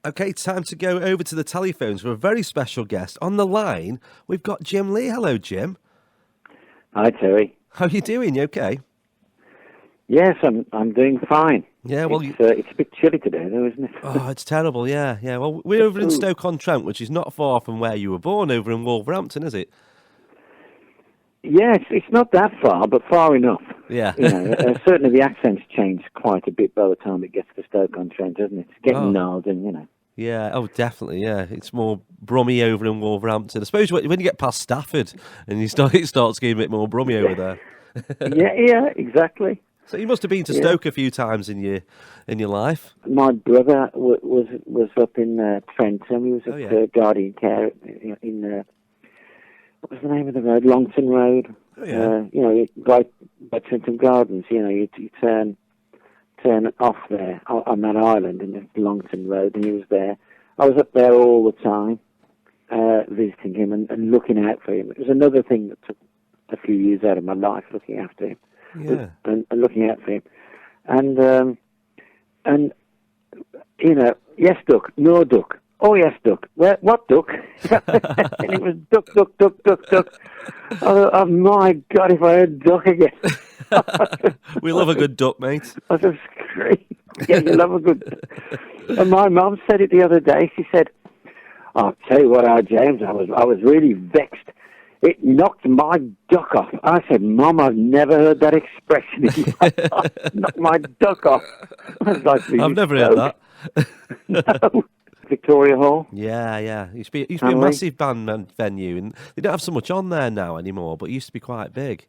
Okay, time to go over to the telephones for a very special guest. On the line, we've got Jim Lea. Hello, Jim. Hi, Terry. How are you doing? You okay? Yes, I'm doing fine. Yeah, well, It's a bit chilly today, though, isn't it? oh, it's terrible. Yeah. Well, we're over in Stoke-on-Trent, which is not far from where you were born, over in Wolverhampton, is it? Yes, it's not that far, but far enough. Yeah. Certainly the accent's changed quite a bit by the time it gets to Stoke-on-Trent, doesn't it? It's getting northern. Yeah, oh, definitely, yeah. It's more brummy over in Wolverhampton. I suppose when you get past Stafford and it starts getting a bit more brummy over there. Yeah, exactly. So you must have been to Stoke a few times in your life. My brother was up in Trentham. He was at Guardian Care in what was the name of the road? Longton Road. Oh, yeah. Right by Trentham Gardens. You turn off there on that island, and it's Longton Road, and he was there. I was up there all the time, visiting him and looking out for him. It was another thing that took a few years out of my life, looking after him. Yeah. And looking out for him. And yes, duck, no duck. Oh, yes, duck. What duck? And it was duck, duck, duck, duck, duck. Oh, my God, if I heard duck again. We love a good duck, mate. I just screamed. Yeah, you love a good duck. And my mum said it the other day. She said, I'll tell you what, James, I was really vexed. It knocked my duck off. I said, Mum, I've never heard that expression in my life. Knocked my duck off. I was like, I've never heard that. No. Victoria Hall. Yeah. It used to be a massive band venue, and they don't have so much on there now anymore, but it used to be quite big.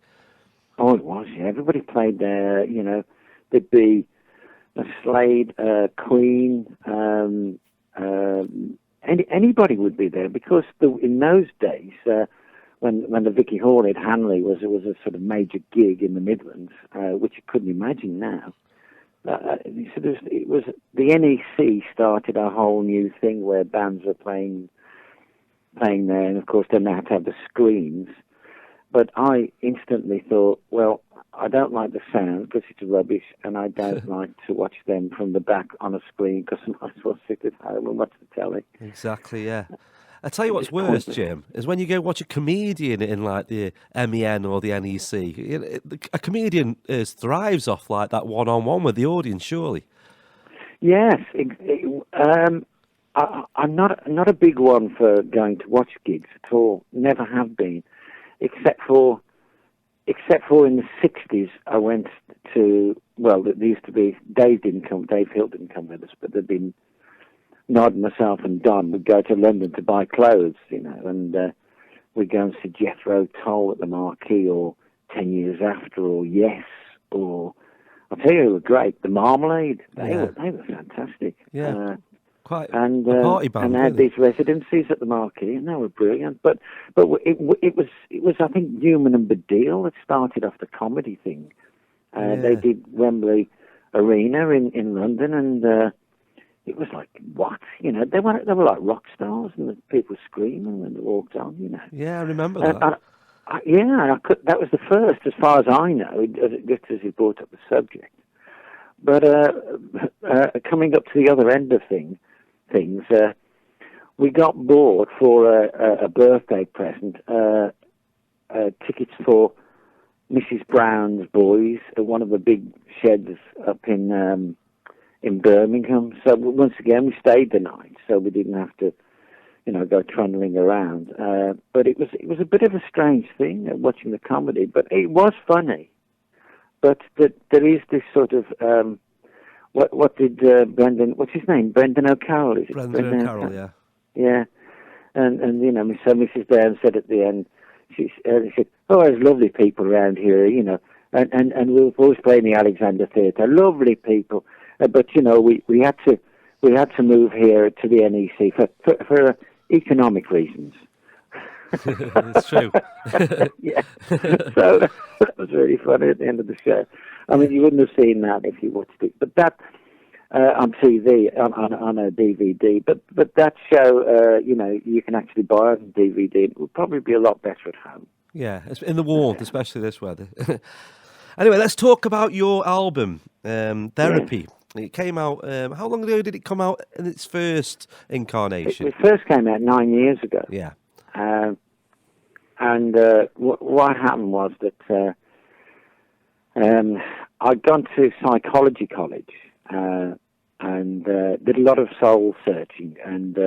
Oh, it was, yeah. Everybody played there, There'd be a Slade, Queen, anybody would be there, because in those days, when the Vicky Hall at Hanley was a sort of major gig in the Midlands, which you couldn't imagine now. It was the NEC started a whole new thing where bands were playing there, and of course then they had to have the screens. But I instantly thought, well, I don't like the sound because it's rubbish, and I don't like to watch them from the back on a screen because I might as well sit at home and watch the telly. Exactly, yeah. I tell you what's worse, Jim, is when you go watch a comedian in like the MEN or the NEC. A comedian thrives off like that one-on-one with the audience, surely. Yes, I'm not a big one for going to watch gigs at all. Never have been, except for in the 60s. I went to, well, there used to be Dave Hill didn't come with us, but there'd been Nod, myself, and Don would go to London to buy clothes, and we'd go and see Jethro Tull at the Marquee, or 10 Years After, or Yes, or I'll tell you, they were great. The Marmalade, they were fantastic. Yeah, quite and a party band. And they had these residencies at the Marquee, and they were brilliant. But it was I think Newman and Baddiel that started off the comedy thing. They did Wembley Arena in London, and it was like, what? They were like rock stars, and the people screaming and they walked on, Yeah, I remember that. That was the first, as far as I know, just as he brought up the subject. But coming up to the other end of things, we got bought for a birthday present tickets for Mrs. Brown's boys at one of the big sheds up in Birmingham. So once again, we stayed the night, so we didn't have to, go trundling around. But it was a bit of a strange thing watching the comedy, but it was funny. But there is this sort of what did Brendan? What's his name? Brendan O'Carroll, is it? Brendan O'Carroll, yeah. Yeah, and so Mrs. Brown said at the end, she said, "Oh, there's lovely people around here, and we were always playing the Alexander Theatre. Lovely people." But we had to move here to the NEC for economic reasons. It's true. Yeah. So that was really funny at the end of the show. I mean, you wouldn't have seen that if you watched it, but that on TV on a DVD. But that show, you can actually buy it on DVD. It would probably be a lot better at home. Yeah, in the warmth, especially this weather. Anyway, let's talk about your album, Therapy. It came out. How long ago did it come out in its first incarnation? It first came out 9 years ago. Yeah. And what happened was that I'd gone to psychology college and did a lot of soul searching, and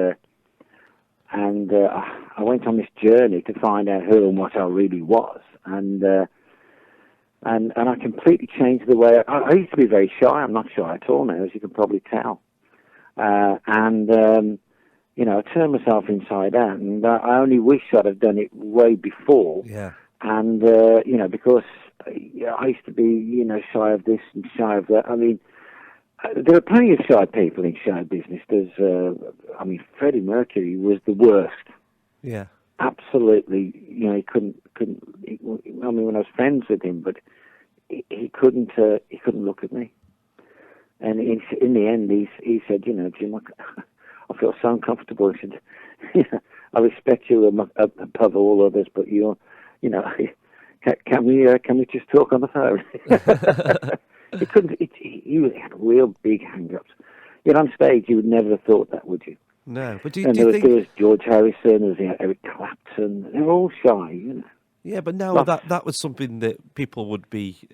I went on this journey to find out who and what I really was, and I completely changed the way I used to be very shy. I'm not shy at all now, as you can probably tell, I turned myself inside out, and I only wish I'd have done it way before. Yeah. And, because I used to be, shy of this and shy of that. I mean, there are plenty of shy people in show business. Freddie Mercury was the worst. Yeah. Absolutely. He couldn't, when I was friends with him, but he couldn't look at me. And in the end, he said, Jim, I feel so uncomfortable. He said, I respect you above all others, but can we just talk on the phone? He couldn't. He had real big hang-ups. Yet on stage, you would never have thought that, would you? No, but there was George Harrison, there was Eric Clapton. They were all shy, Yeah, but now that was something that people would be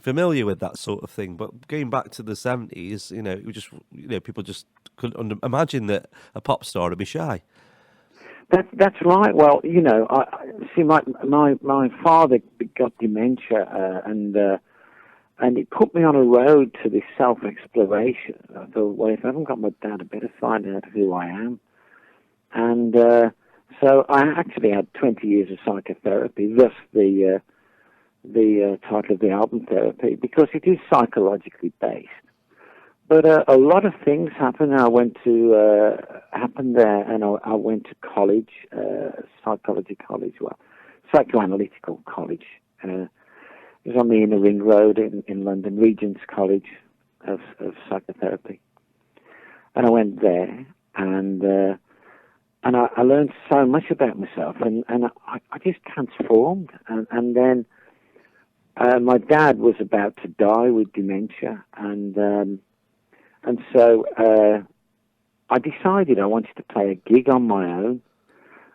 familiar with, that sort of thing. But going back to the 70s, it was just people just couldn't imagine that a pop star would be shy. That's right. Well, I see. My father got dementia, and it put me on a road to this self-exploration. I thought, well, if I haven't got my dad, I better find out who I am. And so I actually had 20 years of psychotherapy, thus the title of the album, Therapy, because it is psychologically based. But a lot of things happened. Happened there, and I went to college, psychology college, psychoanalytical college. It was on the Inner Ring Road in London, Regent's College of Psychotherapy. And I went there, and I learned so much about myself, and I just transformed. And then my dad was about to die with dementia, and so I decided I wanted to play a gig on my own.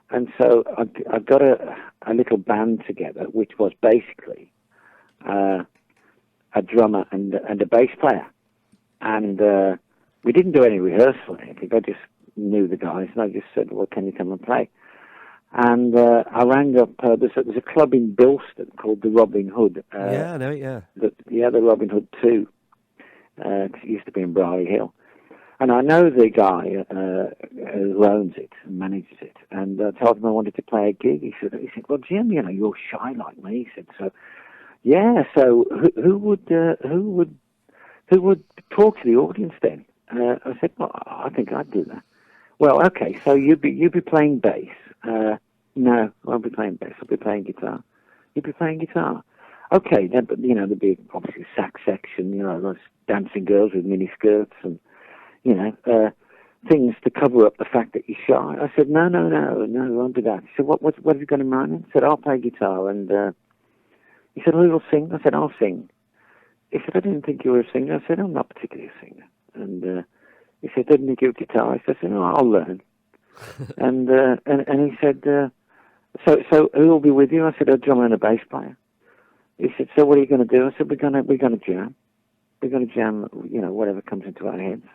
And so I got a little band together, which was basically a drummer and a bass player. And we didn't do any rehearsal or anything. I just knew the guys, and I just said, well, can you come and play? And I rang up, there's a club in Bilston called the Robin Hood. Yeah, I know it, yeah. The Robin Hood 2. It used to be in Brierley Hill. And I know the guy who owns it and manages it. And I told him I wanted to play a gig. He said, well, Jim, you're shy like me. He said, so, yeah, so who would talk to the audience then? I said, well, I think I'd do that. Well, okay, so you'd be playing bass. No, I won't be playing bass. I'll be playing guitar. You'd be playing guitar. Okay, then, but, there'd be obviously a sax section, those dancing girls with mini skirts and, things to cover up the fact that you're shy. I said, no, I won't do that. He said, what have you got in mind? I said, I'll play guitar. And he said, who will sing? I said, I'll sing. He said, I didn't think you were a singer. I said, I'm not particularly a singer. And he said, didn't you give guitar? I said, no, I'll learn. and he said, so who will be with you? I said, a drummer and a bass player. He said, so what are you going to do? I said, we're going to jam. We're going to jam, whatever comes into our heads.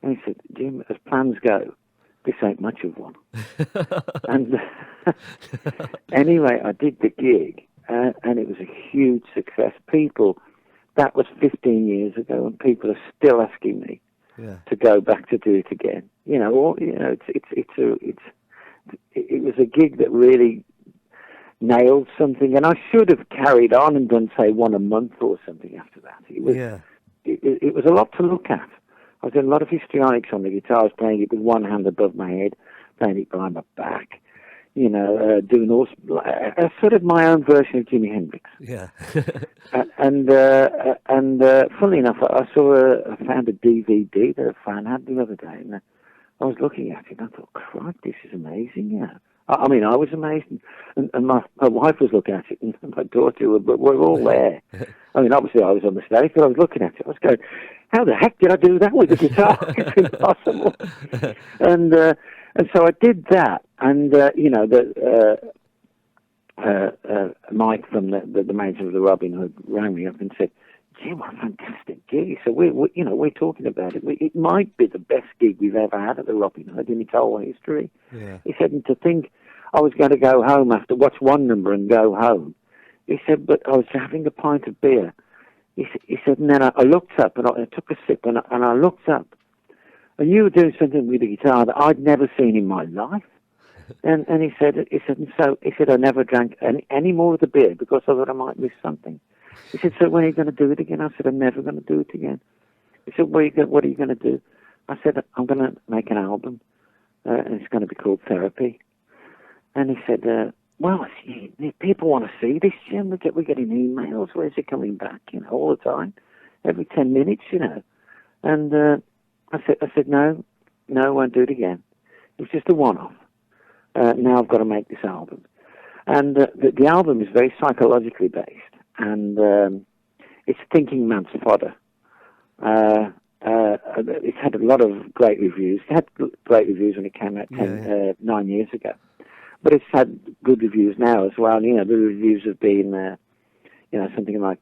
And he said, Jim, as plans go, this ain't much of one. And anyway, I did the gig, and it was a huge success. That was 15 years ago, and people are still asking me to go back to do it again. It was a gig that really nailed something, and I should have carried on and done, say, one a month or something after that. It was a lot to look at. I was doing a lot of histrionics on the guitar. I was playing it with one hand above my head, playing it behind my back, doing all a sort of my own version of Jimi Hendrix. Yeah. and funnily enough, I found a DVD that a fan had the other day, and I was looking at it, and I thought, crap, this is amazing, yeah. I mean, I was amazed, and my wife was looking at it, and my daughter, we're all there. I mean, obviously I was on the stage, but I was looking at it. I was going, how the heck did I do that with the guitar? It's impossible. And so I did that, and Mike from the manager of the Robin Hood rang me up and said, "Jim, what a fantastic gig!" So we're talking about it. It might be the best gig we've ever had at the Robin Hood in its whole history. Yeah. He said, and to think I was going to go home after watch one number and go home. He said, but I was having a pint of beer. He said, and then I looked up and I took a sip and I looked up, and you were doing something with the guitar that I'd never seen in my life. And he said, I never drank any more of the beer because I thought I might miss something. He said, so when are you going to do it again? I said, I'm never going to do it again. He said, what are you going to do? I said, I'm going to make an album, and it's going to be called Therapy. And he said, well, people want to see this, Jim. We're getting emails. Where's it coming back? All the time, every 10 minutes, And I said, no, I won't do it again. It was just a one-off. Now I've got to make this album. And the album is very psychologically based, and it's thinking man's fodder. It's had a lot of great reviews. It had great reviews when it came out 9 years ago. But it's had good reviews now as well. The reviews have been, something like,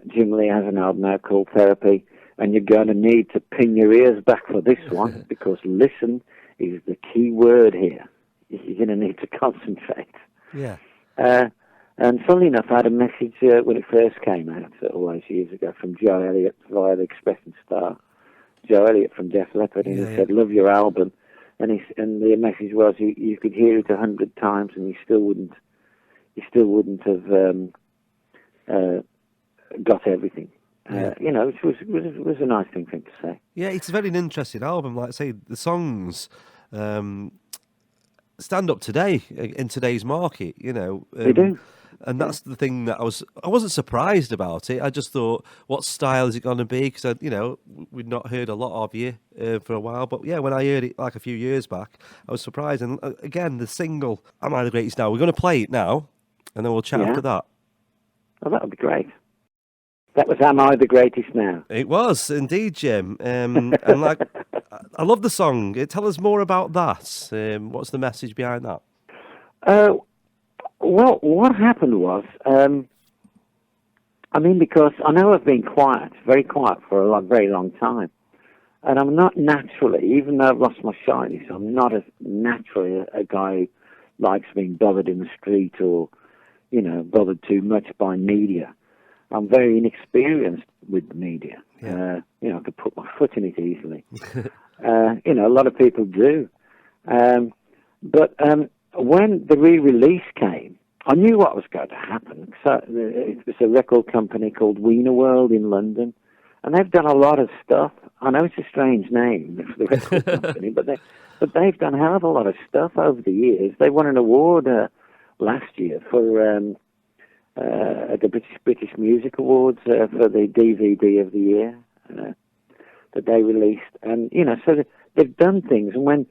Jim Lea has an album now called Therapy, and you're going to need to pin your ears back for this one, because listen is the key word here. You're going to need to concentrate. Yeah. And funnily enough, I had a message when it first came out all those years ago from Joe Elliott via the Express and Star. Joe Elliott from Def Leppard, and he said, "Love your album," and the message was, you could hear it 100 times and you still wouldn't have got everything. Which was a nice thing for him to say. Yeah, it's a very interesting album. Like I say, the songs stand up today in today's market. They do. And that's the thing that I wasn't surprised about it. I just thought, what style is it going to be? Because we'd not heard a lot of you for a while. But yeah, when I heard it like a few years back, I was surprised. And again, the single, "Am I the Greatest Now?" We're going to play it now, and then we'll chat after that. Oh, that would be great. That was "Am I the Greatest Now?" It was indeed, Jim. And I love the song. Tell us more about that. What's the message behind that? Well, what happened was, because I know I've been quiet, very quiet for a very long time, and I'm not naturally, even though I've lost my shyness, I'm not naturally a guy who likes being bothered in the street or, bothered too much by media. I'm very inexperienced with the media. Yeah. I could put my foot in it easily. A lot of people do. But when the re-release came, I knew what was going to happen. So it was a record company called Wiener World in London, and they've done a lot of stuff. I know it's a strange name for the record company, but they've done a hell of a lot of stuff over the years. They won an award last year for the British Music Awards for the DVD of the year that they released, and so they've done things. And when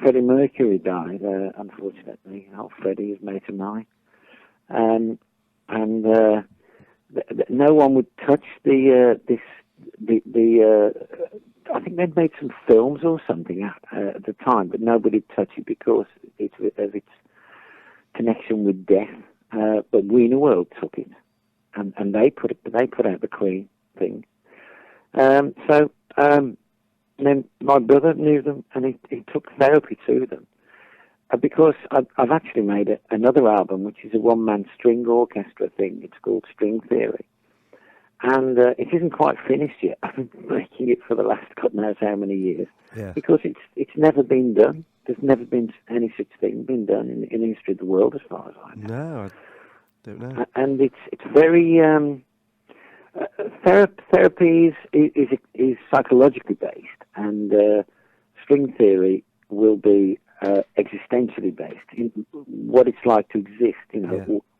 Freddie Mercury died, unfortunately, Freddie is a mate of mine, and no one would touch the I think they'd made some films or something at the time, but nobody would touch it because of its connection with death. But Wiener World took it, and they put out the Queen thing. Then my brother knew them, and he took Therapy to them. Because I've actually made another album, which is a one-man string orchestra thing. It's called String Theory. And it isn't quite finished yet. I've been making it for the last God knows how many years. Yeah. Because it's never been done. There's never been any such thing been done in the history of the world, as far as I know. No, I don't know. And it's very... therapy is psychologically based, and string theory will be existentially based in what it's like to exist.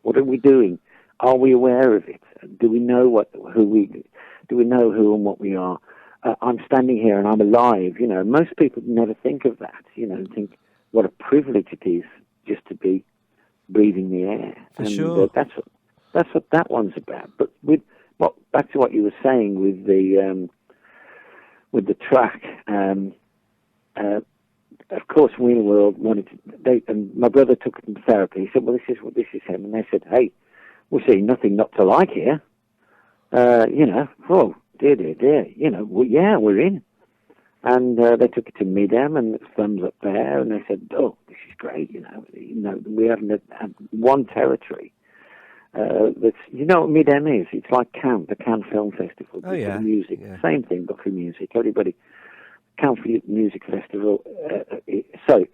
What are we doing? Are we aware of it? Do we know do we know who and what we are? I'm standing here and I'm alive. Most people never think of that. Think what a privilege it is just to be breathing the air. For sure. That's what that one's about. But with back to what you were saying with the track. Of course, Wiener World wanted to, and my brother took him to therapy. He said, "Well, this is him," and they said, "Hey, we see nothing not to like here." Oh dear, yeah, we're in. And they took it to Midem and thumbs up there, and they said, "Oh, this is great." We haven't had one territory. That's what Midem is. It's like Cannes, the Cannes Film Festival. Oh yeah, for music, yeah. Same thing, but for music. Everybody, Cannes Music Festival.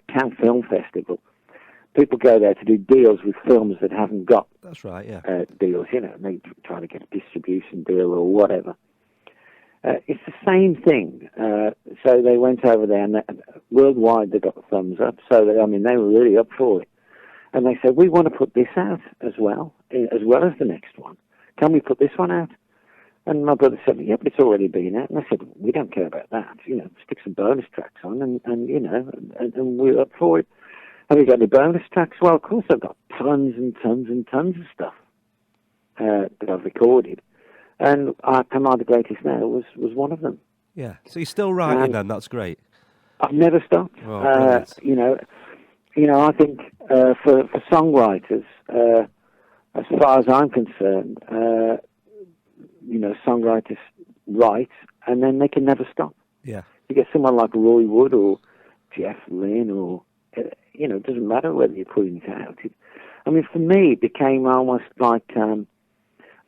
Cannes Film Festival. People go there to do deals with films that haven't got. That's right, yeah. Deals, and they try to get a distribution deal or whatever. It's the same thing. So they went over there, and worldwide they got the thumbs up. So they were really up for it. And they said, "We want to put this out as well as the next one. Can we put this one out?" And my brother said, "Yeah, but it's already been out." And I said, "We don't care about that. Stick some bonus tracks on, and we're up for it." Have you got any bonus tracks? Well, of course I've got tons and tons and tons of stuff that I've recorded. And Am I the Greatest Now was one of them. Yeah. So you're still writing then, that's great. I've never stopped. Oh, I think for songwriters, as far as I'm concerned, songwriters write and then they can never stop. Yeah. You get someone like Roy Wood or Jeff Lynne or, it doesn't matter whether you're putting it out. For me, it became almost like...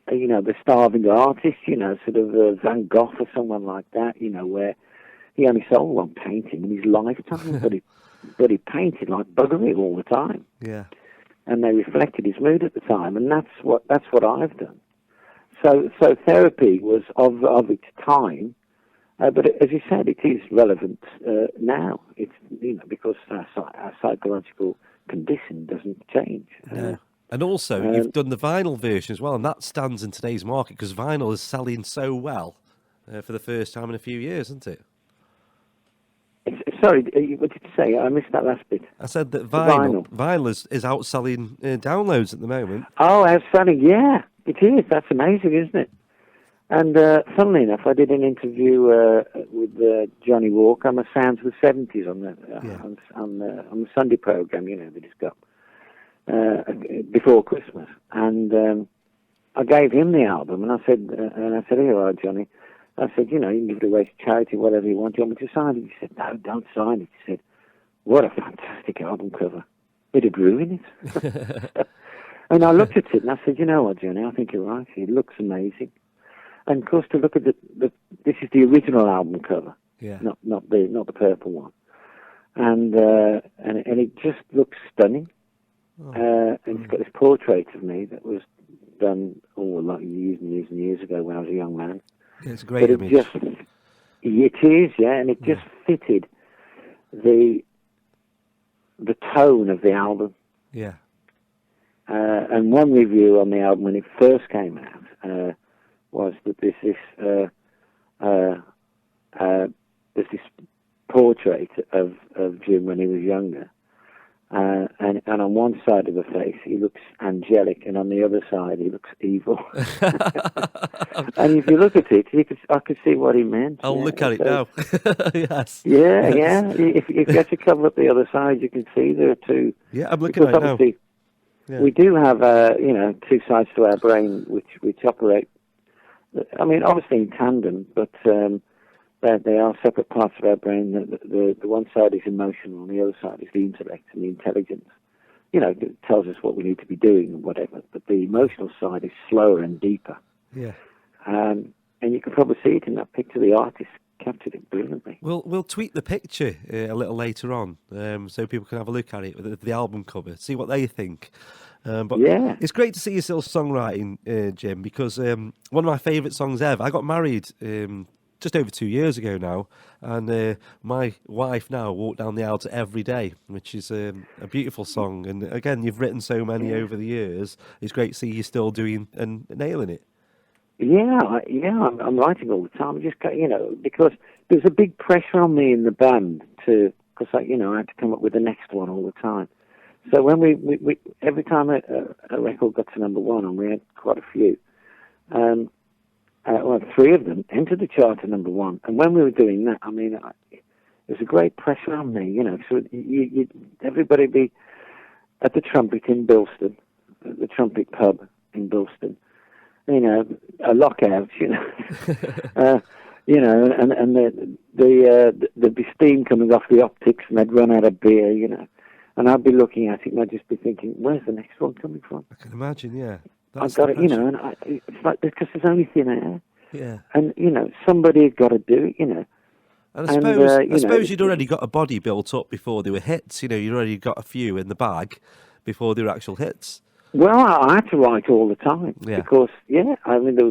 the starving artist, sort of Van Gogh or someone like that, where he only sold one painting in his lifetime, but he painted like buggery all the time. Yeah. And they reflected his mood at the time, and that's what I've done. So therapy was of its time, but as you said, it is relevant now. It's because our psychological condition doesn't change. No. And also, you've done the vinyl version as well, and that stands in today's market because vinyl is selling so well for the first time in a few years, isn't it? Sorry, what did you say? I missed that last bit. I said that vinyl is outselling downloads at the moment. Oh, outselling, yeah, it is. That's amazing, isn't it? And funnily enough, I did an interview with Johnny Walker on the Sounds of the 70s on the Sunday programme, that he's got. Before Christmas, and I gave him the album, and I said, "Here you are, Johnny." I said, "You can give it away to charity, whatever you want. Do you want me to sign it?" He said, "No, don't sign it." He said, "What a fantastic album cover! It'd ruin it." And I looked at it and I said, "You know what, Johnny? I think you're right. It looks amazing." And of course, to look at this is the original album cover, not the purple one, and it just looks stunning. And it's got this portrait of me that was done years and years and years ago when I was a young man. Yeah, it's a great image. It is, and it just fitted the tone of the album. Yeah. And one review on the album when it first came out was that there's this portrait of Jim when he was younger. And on one side of the face he looks angelic, and on the other side he looks evil. And if you look at it, I could see what he meant. I'll look at it now. Yes. Yeah, yes. If you get to cover up the other side, you can see there are two. Yeah, I'm looking at it now. Yeah. We do have, two sides to our brain which operate. Obviously in tandem, but. They are separate parts of our brain. The one side is emotional, and the other side is the intellect and the intelligence. It tells us what we need to be doing and whatever. But the emotional side is slower and deeper. Yeah. And you can probably see it in that picture. The artist captured it brilliantly. We'll tweet the picture a little later on, so people can have a look at it with the album cover, see what they think. But yeah, it's great to see you still songwriting, Jim, because one of my favourite songs ever. I got married just over 2 years ago now, and my wife now walk down the aisle to Every Day, which is a beautiful song. And again, you've written so many over the years. It's great to see you still doing and nailing it. Yeah, I'm writing all the time. I just got, because there's a big pressure on me in the band because I had to come up with the next one all the time. So when we every time a record got to number one, and we had quite a few, three of them entered the chart at number one. And when we were doing that, I mean, there was a great pressure on me, So everybody be at the Trumpet in Bilston, at the Trumpet pub in Bilston, a lockout, and there'd be steam coming off the optics, and they'd run out of beer, and I'd be looking at it, and I'd just be thinking, where's the next one coming from? I can imagine, yeah. I've got it, and it's like, because there's only thin air. Yeah. And, somebody had got to do it, And I suppose you'd already got a body built up before they were hits. You'd already got a few in the bag before they were actual hits. Well, I had to write all the time because, I mean, there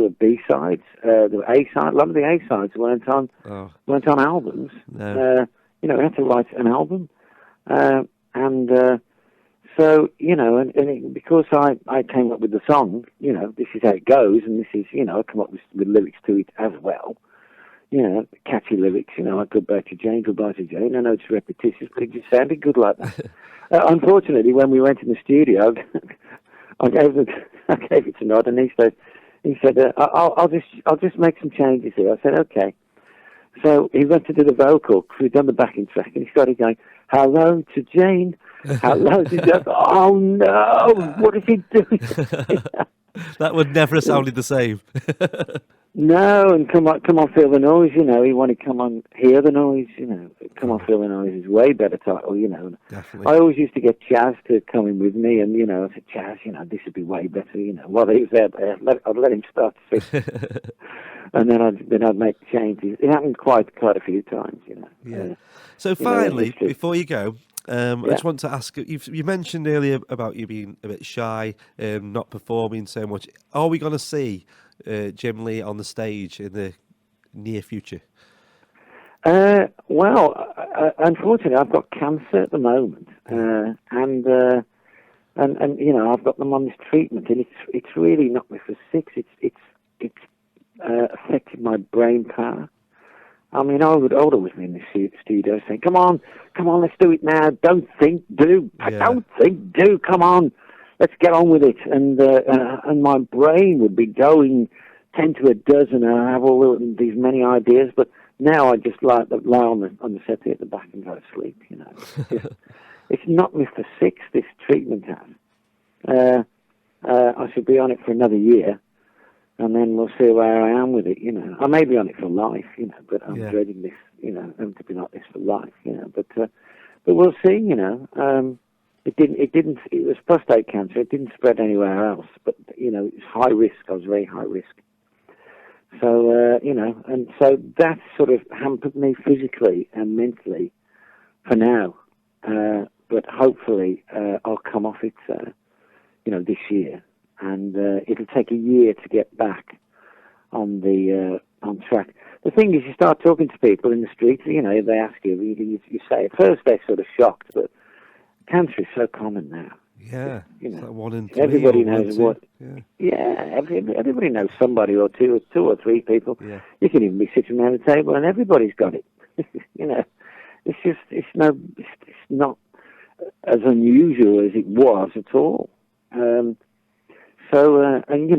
were B-sides, there were A-sides. A lot of the A-sides weren't on albums. No. I had to write an album, so because I came up with the song, this is how it goes, and this is, I come up with lyrics to it as well. Catchy lyrics, goodbye to Jane. I know it's repetitious, but it just sounded good like that. Unfortunately, when we went in the studio, I gave it to Nod, and he said, I'll just make some changes here. I said, okay. So he went to do the vocal, because we'd done the backing track, and he started going, hello to Jane, hello to Jane. Oh no, what is he doing? That would never have sounded the same. No, and come on, feel the noise. He wanted come on, hear the noise. Come on, feel the noise is way better title. Definitely. I always used to get Chaz to come in with me, and I said, Chaz, this would be way better. While he was there, I'd let him start to sing, and then I'd make changes. It happened quite a few times. Yeah. So finally, before you go. I just want to ask, you mentioned earlier about you being a bit shy, not performing so much. Are we going to see Jim Lea on the stage in the near future? Well, unfortunately, I've got cancer at the moment, and I've got them on this treatment, and it's really knocked me for six. It's affected my brain power. I mean, I would always be in the studio saying, come on, let's do it now. Don't think, do. Yeah. Don't think, do. Come on, let's get on with it. And my brain would be going 10 to a dozen, and I have all these many ideas. But now I just lie on the settee at the back and go to sleep. It's knocked me for six, this treatment has. I should be on it for another year. And then we'll see where I am with it, I may be on it for life, but I'm dreading this, I'm to be like this for life, But we'll see, it was prostate cancer. It didn't spread anywhere else, but, it's high risk. I was very high risk. So, and so that sort of hampered me physically and mentally for now. But hopefully, I'll come off it, this year. And it'll take a year to get back on track. The thing is, you start talking to people in the street, they ask you say, at first they're sort of shocked, but cancer is so common now. Yeah, it's like 1 in 3. Everybody knows what. Yeah, everybody knows somebody or two or three people. Yeah. You can even be sitting around the table and everybody's got it. It's not as unusual as it was at all. And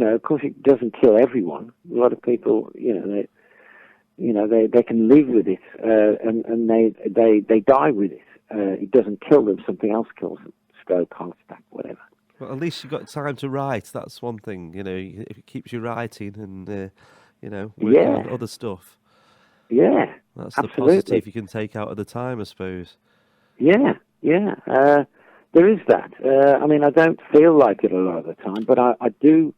of course, it doesn't kill everyone. A lot of people, they can live with it, and they die with it. It doesn't kill them; something else kills them: stroke, heart attack, whatever. Well, at least you've got time to write. That's one thing, if it keeps you writing and working on other stuff. Yeah, that's absolutely. The positive you can take out of the time, I suppose. Yeah. There is that. I mean, I don't feel like it a lot of the time, but I do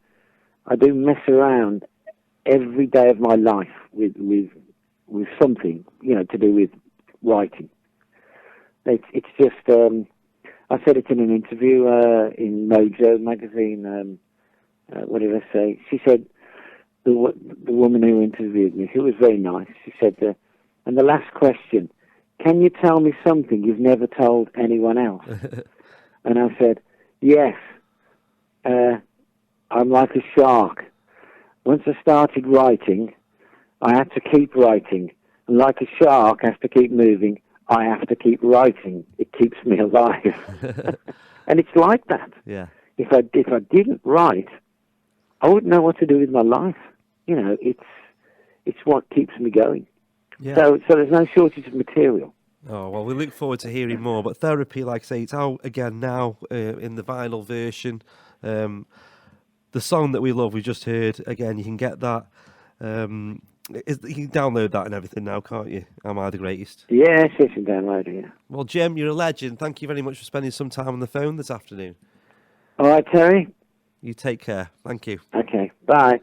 mess around every day of my life with something, to do with writing. It's just. I said it in an interview in Mojo magazine. What did I say? She said the woman who interviewed me, who was very nice. She said, and the last question, can you tell me something you've never told anyone else? And I said, yes, I'm like a shark. Once I started writing, I had to keep writing. And like a shark has to keep moving, I have to keep writing. It keeps me alive. And it's like that. Yeah. If I didn't write, I wouldn't know what to do with my life. it's what keeps me going. Yeah. So there's no shortage of material. Oh, well, we look forward to hearing more. But Therapy, like I say, it's out again now in the vinyl version. The song that we love, we just heard, again, you can get that. You can download that and everything now, can't you? Am I the Greatest? Yes, you can download it, yeah. Well, Jim, you're a legend. Thank you very much for spending some time on the phone this afternoon. All right, Terry? You take care. Thank you. Okay, bye.